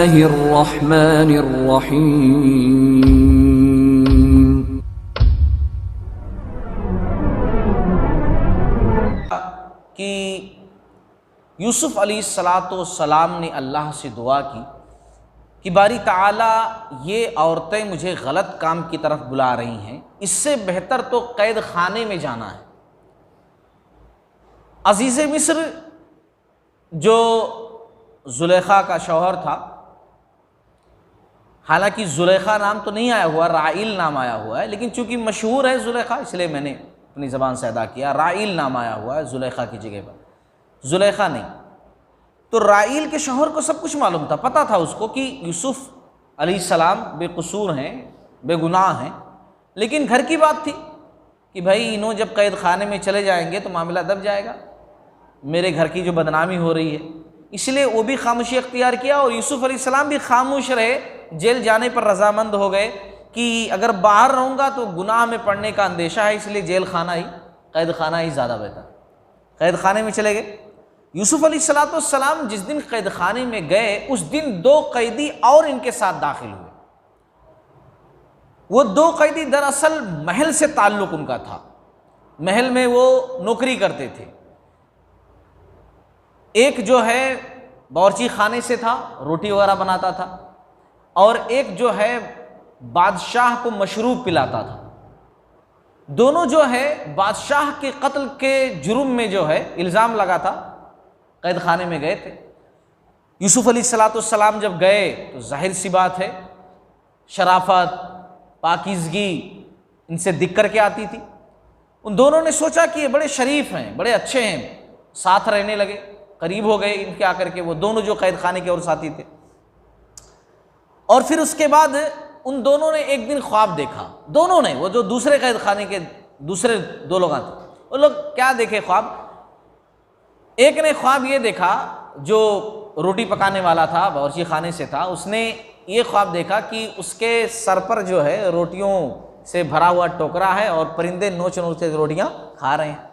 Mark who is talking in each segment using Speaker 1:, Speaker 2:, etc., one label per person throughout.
Speaker 1: الرحمن الرحیم۔
Speaker 2: کہ یوسف علیہ السلام نے اللہ سے دعا کی کہ باری تعالیٰ یہ عورتیں مجھے غلط کام کی طرف بلا رہی ہیں، اس سے بہتر تو قید خانے میں جانا ہے۔ عزیز مصر جو زلیخا کا شوہر تھا، حالانکہ زلیخا نام تو نہیں آیا ہوا، رائل نام آیا ہوا ہے، لیکن چونکہ مشہور ہے زلیخا اس لیے میں نے اپنی زبان سے ادا کیا، رائل نام آیا ہوا ہے زلیخا کی جگہ پر، زلیخا نہیں۔ تو رائل کے شوہر کو سب کچھ معلوم تھا، پتہ تھا اس کو کہ یوسف علیہ السلام بے قصور ہیں، بے گناہ ہیں، لیکن گھر کی بات تھی کہ بھائی انہوں جب قید خانے میں چلے جائیں گے تو معاملہ دب جائے گا، میرے گھر کی جو بدنامی ہو رہی ہے، اس لیے وہ بھی خاموشی اختیار کیا اور یوسف علیہ السلام بھی خاموش رہے، جیل جانے پر رضامند ہو گئے کہ اگر باہر رہوں گا تو گناہ میں پڑنے کا اندیشہ ہے، اس لیے جیل خانہ ہی، قید خانہ ہی زیادہ بہتر۔ قید خانے میں چلے گئے۔ یوسف علیہ السلام جس دن قید خانے میں گئے اس دن 2 قیدی اور ان کے ساتھ داخل ہوئے۔ وہ 2 قیدی دراصل محل سے تعلق ان کا تھا، محل میں وہ نوکری کرتے تھے۔ ایک جو ہے باورچی خانے سے تھا، روٹی وغیرہ بناتا تھا، اور ایک جو ہے بادشاہ کو مشروب پلاتا تھا۔ دونوں جو ہے بادشاہ کے قتل کے جرم میں جو ہے الزام لگا تھا، قید خانے میں گئے تھے۔ یوسف علیہ السلام جب گئے تو ظاہر سی بات ہے شرافت، پاکیزگی ان سے دکھ کر کے آتی تھی۔ ان دونوں نے سوچا کہ یہ بڑے شریف ہیں، بڑے اچھے ہیں، ساتھ رہنے لگے، قریب ہو گئے ان کے آ کر کے، وہ دونوں جو قید خانے کے اور ساتھی تھے۔ اور پھر اس کے بعد ان دونوں نے ایک دن خواب دیکھا، دونوں نے، وہ جو دوسرے قید خانے کے دوسرے 2 لوگ تھے، وہ لوگ کیا دیکھے خواب؟ ایک نے خواب یہ دیکھا جو روٹی پکانے والا تھا، باورچی خانے سے تھا، اس نے یہ خواب دیکھا کہ اس کے سر پر جو ہے روٹیوں سے بھرا ہوا ٹوکرا ہے اور پرندے نوچ نوچ کے روٹیاں کھا رہے ہیں۔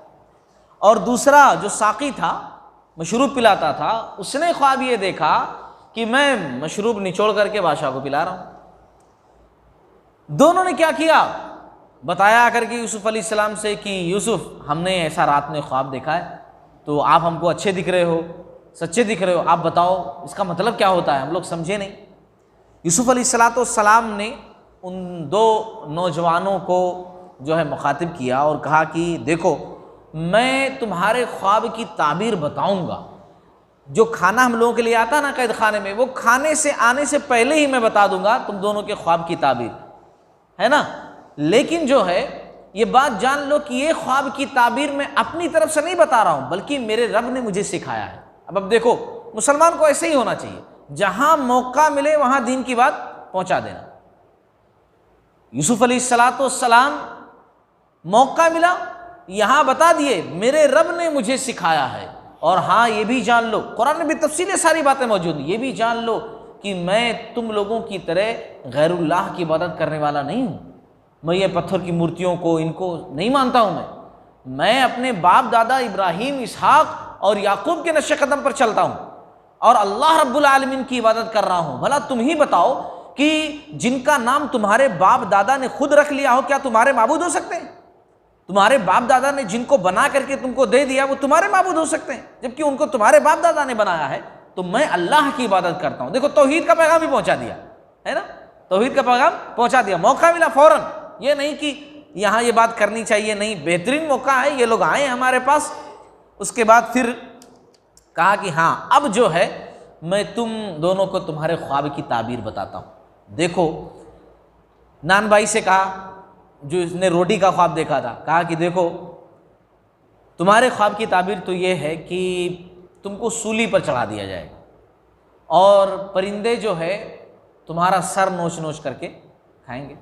Speaker 2: اور دوسرا جو ساقی تھا، مشروب پلاتا تھا، اس نے خواب یہ دیکھا کہ میں مشروب نچوڑ کر کے بادشاہ کو پلا رہا ہوں۔ دونوں نے کیا کیا؟ بتایا کر کے یوسف علیہ السلام سے کہ یوسف ہم نے ایسا رات میں خواب دیکھا ہے، تو آپ ہم کو اچھے دکھ رہے ہو، سچے دکھ رہے ہو، آپ بتاؤ اس کا مطلب کیا ہوتا ہے، ہم لوگ سمجھے نہیں۔ یوسف علیہ السلام نے ان 2 نوجوانوں کو جو ہے مخاطب کیا اور کہا کہ دیکھو میں تمہارے خواب کی تعبیر بتاؤں گا، جو کھانا ہم لوگوں کے لیے آتا نا قید خانے میں، وہ کھانے سے آنے سے پہلے ہی میں بتا دوں گا تم دونوں کے خواب کی تعبیر، ہے نا۔ لیکن جو ہے یہ بات جان لو کہ یہ خواب کی تعبیر میں اپنی طرف سے نہیں بتا رہا ہوں، بلکہ میرے رب نے مجھے سکھایا ہے۔ اب دیکھو مسلمان کو ایسے ہی ہونا چاہیے، جہاں موقع ملے وہاں دین کی بات پہنچا دینا۔ یوسف علیہ السلام موقع ملا، یہاں بتا دیے میرے رب نے مجھے سکھایا ہے، اور ہاں یہ بھی جان لو، قرآن میں بھی تفصیل ساری باتیں موجود ہیں، یہ بھی جان لو کہ میں تم لوگوں کی طرح غیر اللہ کی عبادت کرنے والا نہیں ہوں، میں یہ پتھر کی مورتیوں کو ان کو نہیں مانتا ہوں، میں اپنے باپ دادا ابراہیم، اسحاق اور یعقوب کے نقش قدم پر چلتا ہوں اور اللہ رب العالمین کی عبادت کر رہا ہوں۔ بھلا تم ہی بتاؤ کہ جن کا نام تمہارے باپ دادا نے خود رکھ لیا ہو کیا تمہارے معبود ہو سکتے ہیں؟ تمہارے باپ دادا نے جن کو بنا کر کے تم کو دے دیا وہ تمہارے معبود ہو سکتے ہیں، جبکہ ان کو تمہارے باپ دادا نے بنایا ہے، تو میں اللہ کی عبادت کرتا ہوں۔ دیکھو توحید کا پیغام بھی پہنچا دیا ہے نا، توحید کا پیغام پہنچا دیا، موقع ملا فوراً، یہ نہیں کہ یہاں یہ بات کرنی چاہیے، نہیں، بہترین موقع ہے، یہ لوگ آئے ہمارے پاس۔ اس کے بعد پھر کہا کہ ہاں اب جو ہے میں تم دونوں کو تمہارے خواب کی تعبیر بتاتا ہوں۔ دیکھو نان بھائی سے کہا جو اس نے روٹی کا خواب دیکھا تھا، کہا کہ دیکھو تمہارے خواب کی تعبیر تو یہ ہے کہ تم کو سولی پر چڑھا دیا جائے گا اور پرندے جو ہے تمہارا سر نوچ نوچ کر کے کھائیں گے۔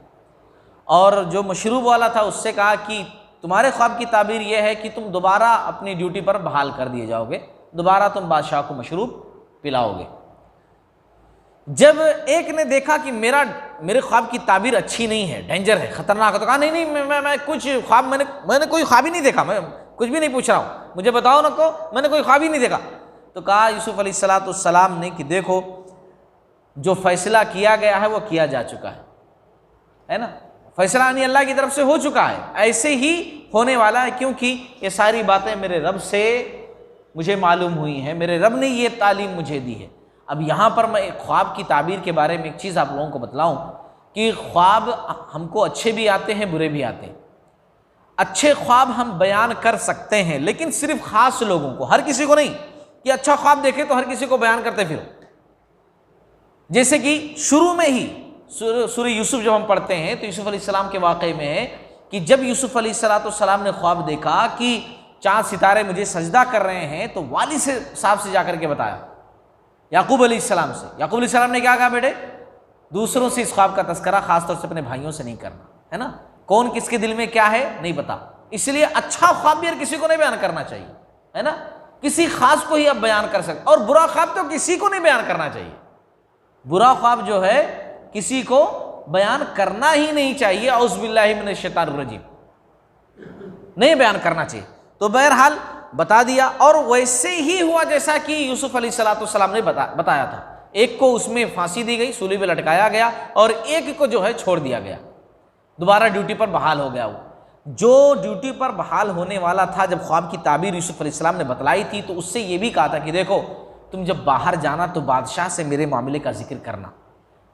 Speaker 2: اور جو مشروب والا تھا اس سے کہا کہ تمہارے خواب کی تعبیر یہ ہے کہ تم دوبارہ اپنی ڈیوٹی پر بحال کر دیے جاؤ گے، دوبارہ تم بادشاہ کو مشروب پلاؤ گے۔ جب ایک نے دیکھا کہ میرے خواب کی تعبیر اچھی نہیں ہے، ڈینجر ہے، خطرناک ہے، تو کہا نہیں میں کچھ خواب میں نے کوئی خواب ہی نہیں دیکھا، میں کچھ بھی نہیں پوچھ رہا ہوں، مجھے بتاؤ نہ کو، میں نے کوئی خواب ہی نہیں دیکھا۔ تو کہا یوسف علیہ السلام نے کہ دیکھو جو فیصلہ کیا گیا ہے وہ کیا جا چکا ہے نا، فیصلہ یعنی اللہ کی طرف سے ہو چکا ہے، ایسے ہی ہونے والا ہے، کیونکہ یہ ساری باتیں میرے رب سے مجھے معلوم ہوئی ہیں، میرے رب نے یہ تعلیم مجھے دی ہے۔ اب یہاں پر میں ایک خواب کی تعبیر کے بارے میں ایک چیز آپ لوگوں کو بتلاؤں کہ خواب ہم کو اچھے بھی آتے ہیں، برے بھی آتے ہیں۔ اچھے خواب ہم بیان کر سکتے ہیں، لیکن صرف خاص لوگوں کو، ہر کسی کو نہیں کہ اچھا خواب دیکھے تو ہر کسی کو بیان کرتے پھرو۔ جیسے کہ شروع میں ہی سورہ یوسف جب ہم پڑھتے ہیں تو یوسف علیہ السلام کے واقعے میں ہے کہ جب یوسف علیہ السلام نے خواب دیکھا کہ چاند ستارے مجھے سجدہ کر رہے ہیں تو والد صاحب سے جا کر کے بتایا، یعقوب علیہ السلام سے۔ یعقوب علیہ السلام نے کیا کہا؟ بیٹے دوسروں سے اس خواب کا تذکرہ خاص طور سے اپنے بھائیوں سے نہیں کرنا، ہے نا، کون کس کے دل میں کیا ہے نہیں پتا، اس لیے اچھا خواب بھی ہر کسی کو نہیں بیان کرنا چاہیے، ہے نا، کسی خاص کو ہی آپ بیان کر سکتے، اور برا خواب تو کسی کو نہیں بیان کرنا چاہیے، برا خواب جو ہے کسی کو بیان کرنا ہی نہیں چاہیے، اعوذ باللہ من الشیطان الرجیم، نہیں بیان کرنا چاہیے۔ تو بہرحال بتا دیا، اور ویسے ہی ہوا جیسا کہ یوسف علیہ السلام نے بتایا تھا، ایک کو اس میں پھانسی دی گئی، سولی پہ لٹکایا گیا، اور ایک کو جو ہے چھوڑ دیا گیا، دوبارہ ڈیوٹی پر بحال ہو گیا۔ وہ جو ڈیوٹی پر بحال ہونے والا تھا، جب خواب کی تعبیر یوسف علیہ السلام نے بتلائی تھی تو اس سے یہ بھی کہا تھا کہ دیکھو تم جب باہر جانا تو بادشاہ سے میرے معاملے کا ذکر کرنا،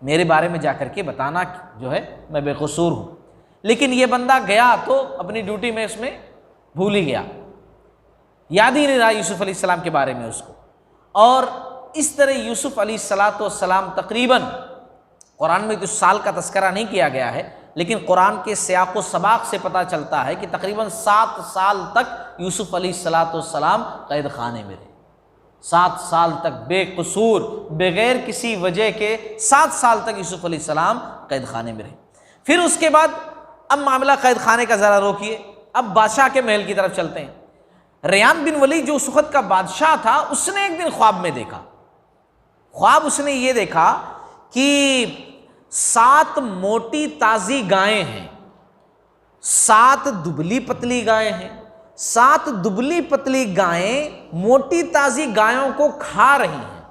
Speaker 2: میرے بارے میں جا کر کے بتانا جو ہے میں بے قصور ہوں۔ لیکن یہ بندہ گیا تو اپنی ڈیوٹی میں اس میں بھول ہی گیا، یاد ہی نہیں رہا یوسف علیہ السلام کے بارے میں اس کو، اور اس طرح یوسف علیہ السلام تقریباً قرآن میں تو سال کا تذکرہ نہیں کیا گیا ہے، لیکن قرآن کے سیاق و سباق سے پتہ چلتا ہے کہ تقریباً 7 سال تک یوسف علیہ السلام قید خانے میں رہے، 7 سال تک بے قصور بغیر کسی وجہ کے 7 سال تک یوسف علیہ السلام قید خانے میں رہے۔ پھر اس کے بعد اب معاملہ قید خانے کا ذرا روکیے، اب بادشاہ کے محل کی طرف چلتے ہیں۔ ریان بن ولید جو اس وقت کا بادشاہ تھا، اس نے ایک دن خواب میں دیکھا، خواب اس نے یہ دیکھا کہ 7 موٹی تازی گائیں ہیں، 7 دبلی پتلی گائیں ہیں، 7 دبلی پتلی گائیں موٹی تازی گایوں کو کھا رہی ہیں،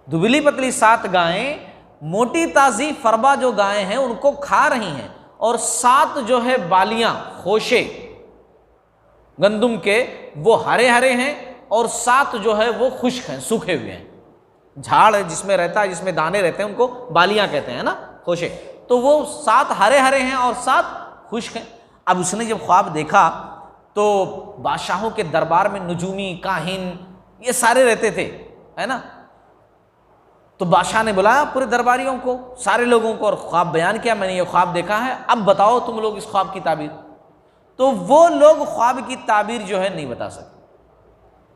Speaker 2: دبلی پتلی 7 گائیں موٹی تازی فربا جو گائیں ہیں ان کو کھا رہی ہیں، اور 7 جو ہے بالیاں خوشے گندم کے وہ ہرے ہرے ہیں، اور 7 جو ہے وہ خشک ہیں، سوکھے ہوئے ہیں، جھاڑ ہے جس میں رہتا ہے، جس میں دانے رہتے ہیں ان کو بالیاں کہتے ہیں نا، خوشے، تو وہ 7 ہرے ہرے ہیں اور 7 خشک ہیں۔ اب اس نے جب خواب دیکھا تو بادشاہوں کے دربار میں نجومی کاہن یہ سارے رہتے تھے، ہے نا، تو بادشاہ نے بلایا پورے درباریوں کو، سارے لوگوں کو، اور خواب بیان کیا، میں نے یہ خواب دیکھا ہے، اب بتاؤ تم لوگ اس خواب کی تعبیر۔ تو وہ لوگ خواب کی تعبیر جو ہے نہیں بتا سکے،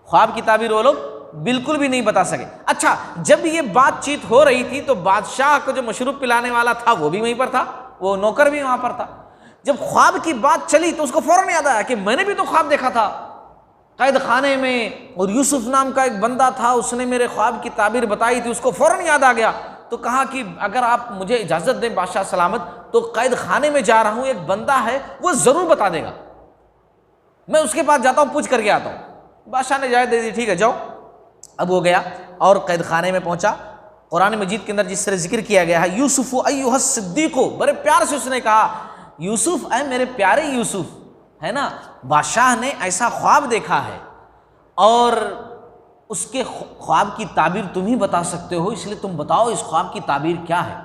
Speaker 2: خواب کی تعبیر وہ لوگ بالکل بھی نہیں بتا سکے۔ اچھا، جب یہ بات چیت ہو رہی تھی تو بادشاہ کو جو مشروب پلانے والا تھا وہ بھی وہیں پر تھا، وہ نوکر بھی وہاں پر تھا۔ جب خواب کی بات چلی تو اس کو فوراً یاد آیا کہ میں نے بھی تو خواب دیکھا تھا قید خانے میں، اور یوسف نام کا ایک بندہ تھا، اس نے میرے خواب کی تعبیر بتائی تھی، اس کو فوراً یاد آ گیا، تو کہا کہ اگر آپ مجھے اجازت دیں بادشاہ سلامت تو قید خانے میں جا رہا ہوں، ایک بندہ ہے وہ ضرور بتا دے گا، میں اس کے پاس جاتا ہوں، پوچھ کر کے آتا ہوں۔ بادشاہ نے اجازت دے دی، ٹھیک ہے جاؤ۔ اب وہ گیا اور قید خانے میں پہنچا۔ قرآن مجید کے اندر جس طرح ذکر کیا گیا ہے، یوسف ایھا الصدیق، بڑے پیار سے اس نے کہا یوسف، اے میرے پیارے یوسف، ہے نا، بادشاہ نے ایسا خواب دیکھا ہے اور اس کے خواب کی تعبیر تم ہی بتا سکتے ہو، اس لیے تم بتاؤ اس خواب کی تعبیر کیا ہے۔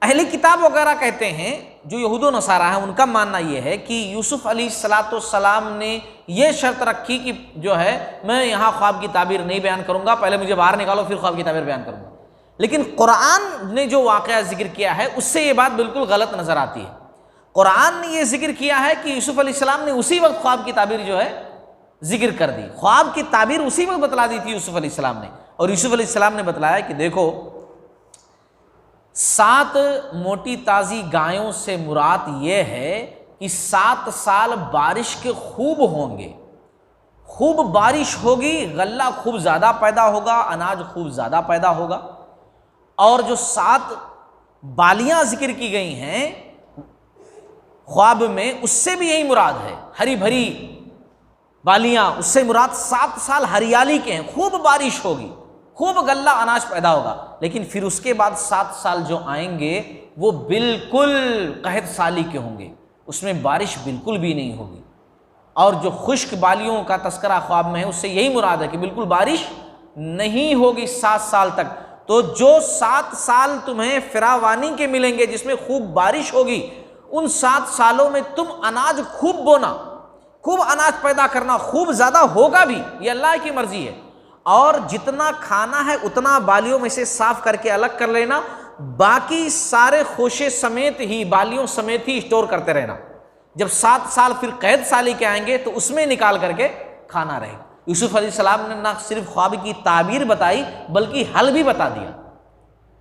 Speaker 2: اہل کتاب وغیرہ کہتے ہیں، جو یہود و نصارہ ہیں، ان کا ماننا یہ ہے کہ یوسف علیہ السلام نے یہ شرط رکھی کہ جو ہے میں یہاں خواب کی تعبیر نہیں بیان کروں گا، پہلے مجھے باہر نکالو پھر خواب کی تعبیر بیان کروں گا۔ لیکن قرآن نے جو واقعہ ذکر کیا ہے اس سے یہ بات بالکل غلط نظر آتی ہے۔ قرآن نے یہ ذکر کیا ہے کہ یوسف علیہ السلام نے اسی وقت خواب کی تعبیر جو ہے ذکر کر دی، خواب کی تعبیر اسی وقت بتلا دی تھی یوسف علیہ السلام نے، اور یوسف علیہ السلام نے بتلایا کہ دیکھو 7 موٹی تازی گایوں سے مراد یہ ہے کہ 7 سال بارش کے خوب ہوں گے، خوب بارش ہوگی، غلہ خوب زیادہ پیدا ہوگا، اناج خوب زیادہ پیدا ہوگا، اور جو 7 بالیاں ذکر کی گئی ہیں خواب میں اس سے بھی یہی مراد ہے، ہری بھری بالیاں، اس سے مراد 7 سال ہریالی کے ہیں، خوب بارش ہوگی، خوب غلہ اناج پیدا ہوگا، لیکن پھر اس کے بعد 7 سال جو آئیں گے وہ بالکل قحط سالی کے ہوں گے، اس میں بارش بالکل بھی نہیں ہوگی۔ اور جو خشک بالیوں کا تذکرہ خواب میں ہے اس سے یہی مراد ہے کہ بالکل بارش نہیں ہوگی 7 سال تک۔ تو جو 7 سال تمہیں فراوانی کے ملیں گے جس میں خوب بارش ہوگی، ان 7 سالوں میں تم اناج خوب بونا، خوب اناج پیدا کرنا، خوب زیادہ ہوگا بھی، یہ اللہ کی مرضی ہے۔ اور جتنا کھانا ہے اتنا بالیوں میں سے صاف کر کے الگ کر لینا، باقی سارے خوشے سمیت ہی، بالیوں سمیت ہی اسٹور کرتے رہنا۔ جب 7 سال پھر قحط سالی کے آئیں گے تو اس میں نکال کر کے کھانا رہے گا۔ یوسف علیہ السلام نے نہ صرف خواب کی تعبیر بتائی بلکہ حل بھی بتا دیا،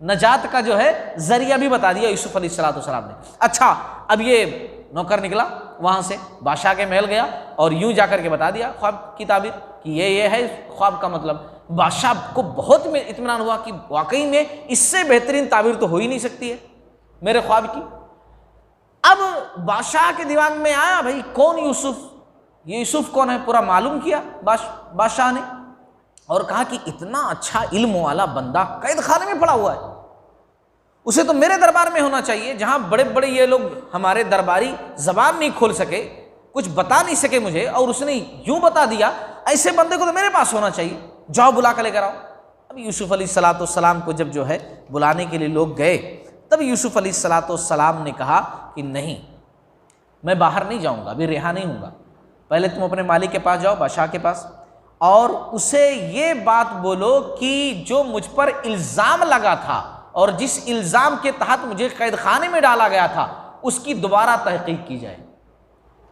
Speaker 2: نجات کا جو ہے ذریعہ بھی بتا دیا یوسف علیہ السلام نے۔ اچھا، اب یہ نوکر نکلا وہاں سے، بادشاہ کے محل گیا اور یوں جا کر کے بتا دیا خواب کی تعبیر کہ یہ ہے خواب کا مطلب۔ بادشاہ کو بہت اطمینان ہوا کہ واقعی میں اس سے بہترین تعبیر تو ہو ہی نہیں سکتی ہے میرے خواب کی۔ اب بادشاہ کے دماغ میں آیا بھائی کون یوسف، یہ یوسف کون ہے، پورا معلوم کیا بادشاہ نے، اور کہا کہ اتنا اچھا علم والا بندہ قید خانے میں پڑا ہوا ہے، اسے تو میرے دربار میں ہونا چاہیے، جہاں بڑے بڑے یہ لوگ ہمارے درباری زبان نہیں کھول سکے، کچھ بتا نہیں سکے مجھے، اور اس نے یوں بتا دیا، ایسے بندے کو تو میرے پاس ہونا چاہیے، جاؤ بلا کر لے کر آؤ۔ اب یوسف علیہ السلام کو جب جو ہے بلانے کے لیے لوگ گئے، تب یوسف علیہ السلام نے کہا کہ نہیں، میں باہر نہیں جاؤں گا، ابھی رہا نہیں ہوں گا، پہلے تم اپنے مالک کے پاس جاؤ، بادشاہ کے پاس، اور اسے یہ بات بولو کہ جو مجھ پر الزام لگا تھا اور جس الزام کے تحت مجھے قید خانے میں ڈالا گیا تھا اس کی دوبارہ تحقیق کی جائے،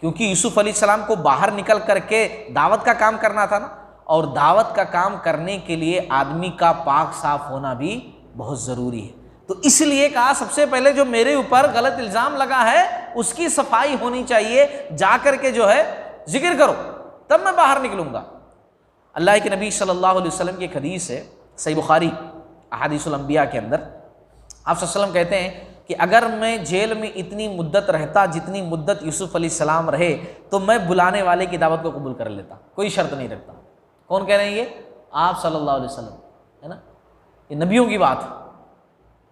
Speaker 2: کیونکہ یوسف علیہ السلام کو باہر نکل کر کے دعوت کا کام کرنا تھا نا، اور دعوت کا کام کرنے کے لیے آدمی کا پاک صاف ہونا بھی بہت ضروری ہے۔ تو اس لیے کہا سب سے پہلے جو میرے اوپر غلط الزام لگا ہے اس کی صفائی ہونی چاہیے، جا کر کے جو ہے ذکر کرو، تب میں باہر نکلوں گا۔ اللہ کے نبی صلی اللہ علیہ وسلم کی ایک حدیث ہے صحیح بخاری احادیث الانبیاء کے اندر، آپ صلی اللہ علیہ وسلم کہتے ہیں کہ اگر میں جیل میں اتنی مدت رہتا جتنی مدت یوسف علیہ السلام رہے تو میں بلانے والے کی دعوت کو قبول کر لیتا، کوئی شرط نہیں رکھتا۔ کون کہہ رہے ہیں یہ؟ آپ صلی اللہ علیہ وسلم، ہے نا، یہ نبیوں کی بات ہے،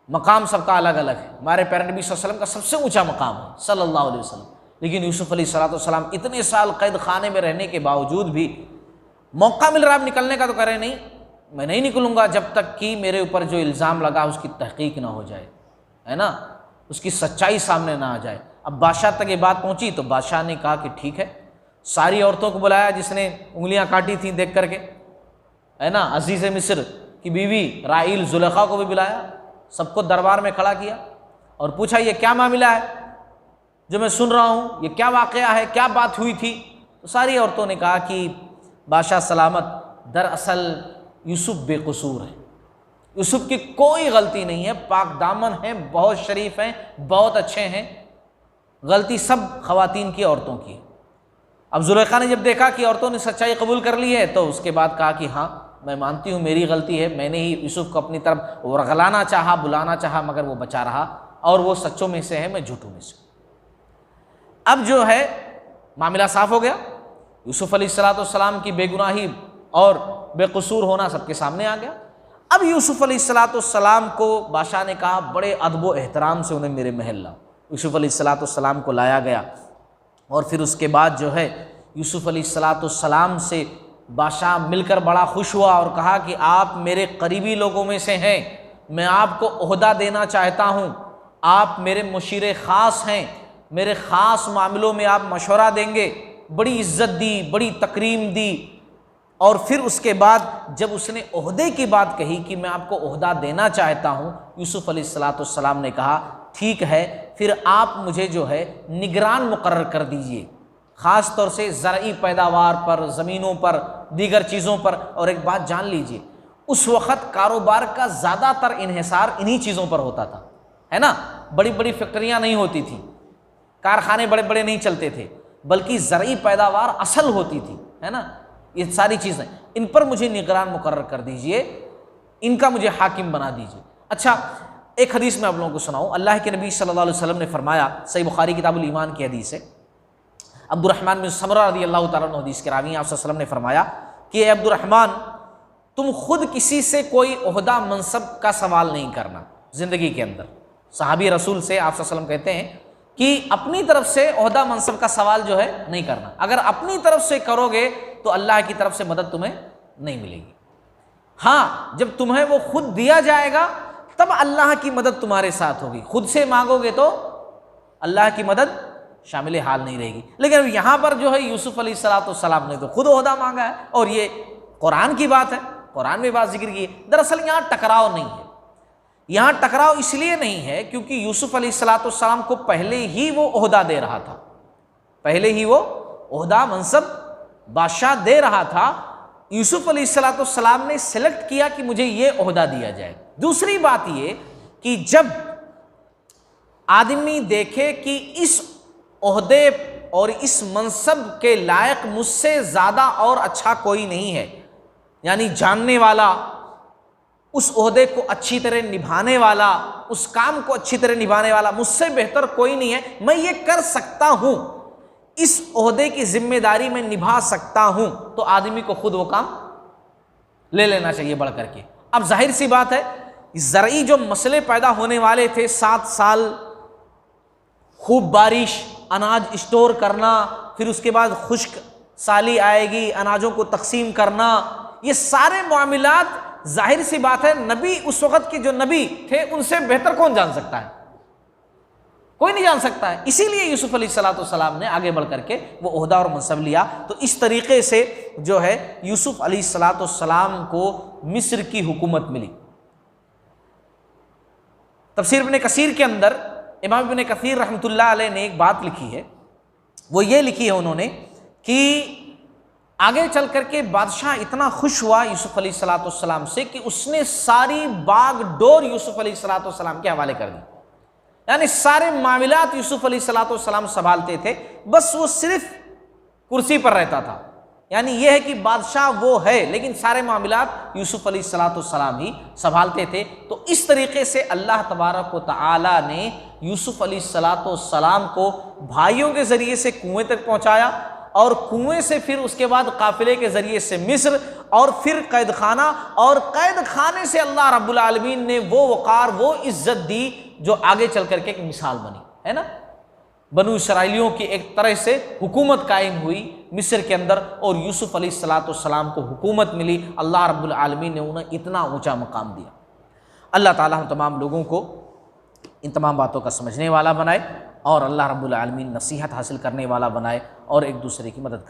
Speaker 2: مقام سب کا الگ الگ ہے، ہمارے پیارے نبی صلی اللہ علیہ وسلم کا سب سے اونچا مقام ہے صلی اللہ علیہ وسلم، لیکن یوسف علیہ السلام اتنے سال قید خانے میں رہنے کے باوجود بھی موقع مل رہا ہے نکلنے کا تو کہہ رہے نہیں، میں نہیں نکلوں گا جب تک کہ میرے اوپر جو الزام لگا اس کی تحقیق نہ ہو جائے، ہے نا، اس کی سچائی سامنے نہ آ جائے۔ اب بادشاہ تک یہ بات پہنچی تو بادشاہ نے کہا کہ ٹھیک ہے، ساری عورتوں کو بلایا جس نے انگلیاں کاٹی تھیں دیکھ کر کے، ہے نا، عزیز مصر کی بیوی راحیل زلیخا کو بھی بلایا، سب کو دربار میں کھڑا کیا اور پوچھا یہ کیا معاملہ ہے جو میں سن رہا ہوں، یہ کیا واقعہ ہے، کیا بات ہوئی تھی؟ تو ساری عورتوں نے کہا کہ بادشاہ سلامت، دراصل یوسف بے قصور ہے، یوسف کی کوئی غلطی نہیں ہے، پاک دامن ہیں، بہت شریف ہیں، بہت اچھے ہیں، غلطی سب خواتین کی، عورتوں کی۔ اب زلیخا نے جب دیکھا کہ عورتوں نے سچائی قبول کر لی ہے تو اس کے بعد کہا کہ ہاں میں مانتی ہوں میری غلطی ہے، میں نے ہی یوسف کو اپنی طرف ورغلانا چاہا، بلانا چاہا، مگر وہ بچا رہا، اور وہ سچوں میں سے ہے، میں جھوٹوں میں سے۔ اب جو ہے معاملہ صاف ہو گیا، یوسف علیہ السلام کی بے گناہی اور بے قصور ہونا سب کے سامنے آ گیا۔ اب یوسف علیہ السلام کو بادشاہ نے کہا بڑے ادب و احترام سے انہیں میرے محل لاؤ۔ یوسف علیہ السلام کو لایا گیا، اور پھر اس کے بعد جو ہے یوسف علیہ السلام سے بادشاہ مل کر بڑا خوش ہوا اور کہا کہ آپ میرے قریبی لوگوں میں سے ہیں، میں آپ کو عہدہ دینا چاہتا ہوں، آپ میرے مشیر خاص ہیں، میرے خاص معاملوں میں آپ مشورہ دیں گے۔ بڑی عزت دی، بڑی تکریم دی، اور پھر اس کے بعد جب اس نے عہدے کی بات کہی کہ میں آپ کو عہدہ دینا چاہتا ہوں، یوسف علیہ السلام نے کہا ٹھیک ہے، پھر آپ مجھے جو ہے نگران مقرر کر دیجئے، خاص طور سے زرعی پیداوار پر، زمینوں پر، دیگر چیزوں پر۔ اور ایک بات جان لیجئے، اس وقت کاروبار کا زیادہ تر انحصار انہی چیزوں پر ہوتا تھا، ہے نا، بڑی بڑی فیکٹریاں نہیں ہوتی تھیں، کارخانے بڑے بڑے نہیں چلتے تھے، بلکہ زرعی پیداوار اصل ہوتی تھی، ہے نا، یہ ساری چیزیں، ان پر مجھے نگران مقرر کر دیجئے، ان کا مجھے حاکم بنا دیجئے۔ اچھا، ایک حدیث میں آپ لوگوں کو سناؤں، اللہ کے نبی صلی اللہ علیہ وسلم نے فرمایا، صحیح بخاری کتاب الایمان کی حدیث ہے، عبد الرحمن بن سمرہ رضی اللہ تعالیٰ عنہ حدیث کے راوی ہیں، آپ صلی اللہ علیہ وسلم نے فرمایا کہ اے عبد الرحمن، تم خود کسی سے کوئی عہدہ منصب کا سوال نہیں کرنا زندگی کے اندر۔ صحابی رسول سے آپ صلی اللہ علیہ وسلم کہتے ہیں کہ اپنی طرف سے عہدہ منصب کا سوال جو ہے نہیں کرنا، اگر اپنی طرف سے کرو گے تو اللہ کی طرف سے مدد تمہیں نہیں ملے گی۔ ہاں جب تمہیں وہ خود دیا جائے گا تب اللہ کی مدد تمہارے ساتھ ہوگی، خود سے مانگو گے تو اللہ کی مدد شامل حال نہیں رہے گی۔ لیکن یہاں پر جو ہے یوسف علیہ السلام نے تو خود عہدہ مانگا ہے، اور یہ قرآن کی بات ہے، قرآن میں بات ذکر کی ہے۔ دراصل یہاں ٹکراؤ نہیں ہے، یہاں ٹکراؤ اس لیے نہیں ہے کیونکہ یوسف علیہ السلام کو پہلے ہی وہ عہدہ دے رہا تھا، پہلے ہی وہ عہدہ منصب بادشاہ دے رہا تھا۔ یوسف علیہ السلام نے سلیکٹ کیا کہ مجھے یہ عہدہ دیا جائے۔ دوسری بات یہ کہ جب آدمی دیکھے کہ اس عہدے اور اس منصب کے لائق مجھ سے زیادہ اور اچھا کوئی نہیں ہے، یعنی جاننے والا، اس عہدے کو اچھی طرح نبھانے والا، اس کام کو اچھی طرح نبھانے والا مجھ سے بہتر کوئی نہیں ہے، میں یہ کر سکتا ہوں، اس عہدے کی ذمہ داری میں نبھا سکتا ہوں، تو آدمی کو خود وہ کام لے لینا چاہیے بڑھ کر کے۔ اب ظاہر سی بات ہے زرعی جو مسئلے پیدا ہونے والے تھے، 7 سال خوب بارش، اناج اسٹور کرنا، پھر اس کے بعد خشک سالی آئے گی، اناجوں کو تقسیم کرنا، یہ سارے معاملات ظاہر سی بات ہے نبی، اس وقت کے جو نبی تھے ان سے بہتر کون جان سکتا ہے؟ کوئی نہیں جان سکتا ہے۔ اسی لیے یوسف علیہ السلام نے آگے بڑھ کر کے وہ عہدہ اور منصب لیا۔ تو اس طریقے سے جو ہے یوسف علیہ السلام کو مصر کی حکومت ملی۔ تفسیر ابن کثیر کے اندر امام ابن کثیر رحمۃ اللہ علیہ نے ایک بات لکھی ہے، وہ یہ لکھی ہے انہوں نے کہ آگے چل کر کے بادشاہ اتنا خوش ہوا یوسف علیہ السلام سے کہ اس نے ساری باغ ڈور یوسف علیہ السلام کے حوالے کر دی، یعنی سارے معاملات یوسف علیہ السلام سنبھالتے تھے، بس وہ صرف کرسی پر رہتا تھا۔ یعنی یہ ہے کہ بادشاہ وہ ہے لیکن سارے معاملات یوسف علیہ السلام ہی سنبھالتے تھے۔ تو اس طریقے سے اللہ تبارک و تعالی نے یوسف علیہ السلام کو بھائیوں کے ذریعے سے کنویں تک پہنچایا، اور کنویں سے پھر اس کے بعد قافلے کے ذریعے سے مصر، اور پھر قید خانہ، اور قید خانے سے اللہ رب العالمین نے وہ وقار، وہ عزت دی جو آگے چل کر کے ایک مثال بنی ہے نا۔ بنو اسرائیلیوں کی ایک طرح سے حکومت قائم ہوئی مصر کے اندر، اور یوسف علیہ السلام کو حکومت ملی، اللہ رب العالمین نے انہیں اتنا اونچا مقام دیا۔ اللہ تعالیٰ ہم تمام لوگوں کو ان تمام باتوں کا سمجھنے والا بنائے، اور اللہ رب العالمین نصیحت حاصل کرنے والا بنائے، اور ایک دوسرے کی مدد کرے۔